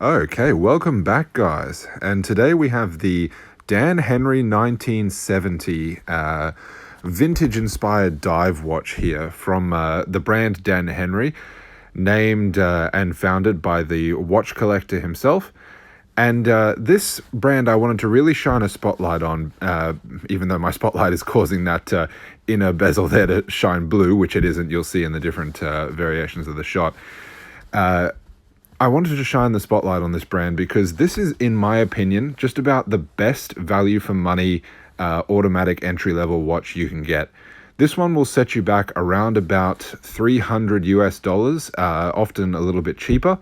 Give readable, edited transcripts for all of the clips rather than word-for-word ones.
Okay, welcome back, guys. And today we have the Dan Henry 1970 Vintage Inspired Dive Watch here from the brand Dan Henry, named and founded by the watch collector himself. And this brand I wanted to really shine a spotlight on, even though my spotlight is causing that inner bezel there to shine blue, which it isn't. You'll see in the different variations of the shot. I wanted to shine the spotlight on this brand because this is, in my opinion, just about the best value for money automatic entry-level watch you can get. This one will set you back around about $300 US, often a little bit cheaper.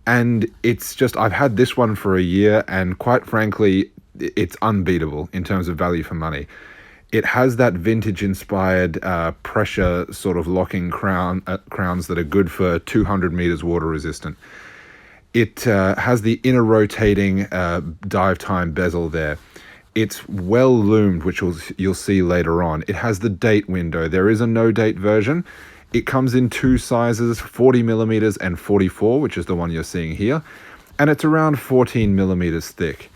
And it's just, I've had this one for a year, and quite frankly, it's unbeatable in terms of value for money. It has that vintage-inspired pressure sort of locking crowns that are good for 200 meters water resistant. It has the inner rotating dive time bezel there. It's well loomed, which you'll see later on. It has the date window. There is a no date version. It comes in two sizes, 40 millimeters and 44, which is the one you're seeing here. And it's around 14 millimeters thick.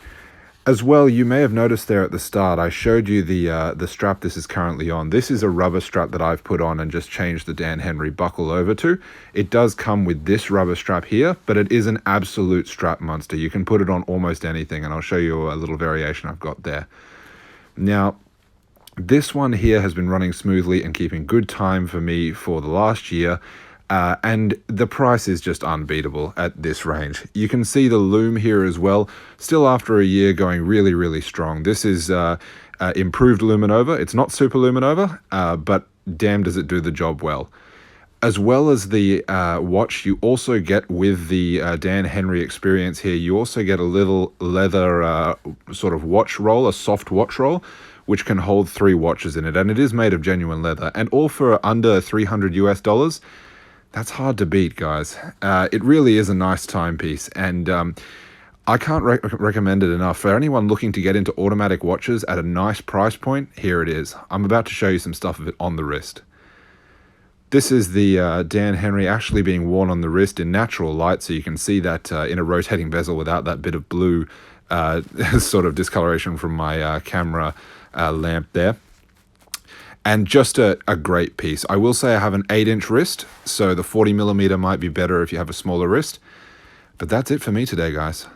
As well, you may have noticed there at the start, I showed you the strap this is currently on. This is a rubber strap that I've put on and just changed the Dan Henry buckle over to. It does come with this rubber strap here, but it is an absolute strap monster. You can put it on almost anything, and I'll show you a little variation I've got there. Now, this one here has been running smoothly and keeping good time for me for the last year. And the price is just unbeatable at this range. You can see the loom here as well, still after a year going really, really strong. This is improved luminova. It's not super luminova, but damn does it do the job well. As well as the watch, you also get with the Dan Henry experience here, you also get a little leather sort of watch roll, a soft watch roll, which can hold 3 watches in it. And it is made of genuine leather, and all for under $300 US. That's hard to beat, guys. It really is a nice timepiece, and I can't recommend it enough. For anyone looking to get into automatic watches at a nice price point, here it is. I'm about to show you some stuff of it on the wrist. This is the Dan Henry actually being worn on the wrist in natural light, so you can see that in a rotating bezel without that bit of blue sort of discoloration from my camera lamp there. And just a great piece. I will say I have an 8-inch wrist, so the 40 millimeter might be better if you have a smaller wrist. But that's it for me today, guys.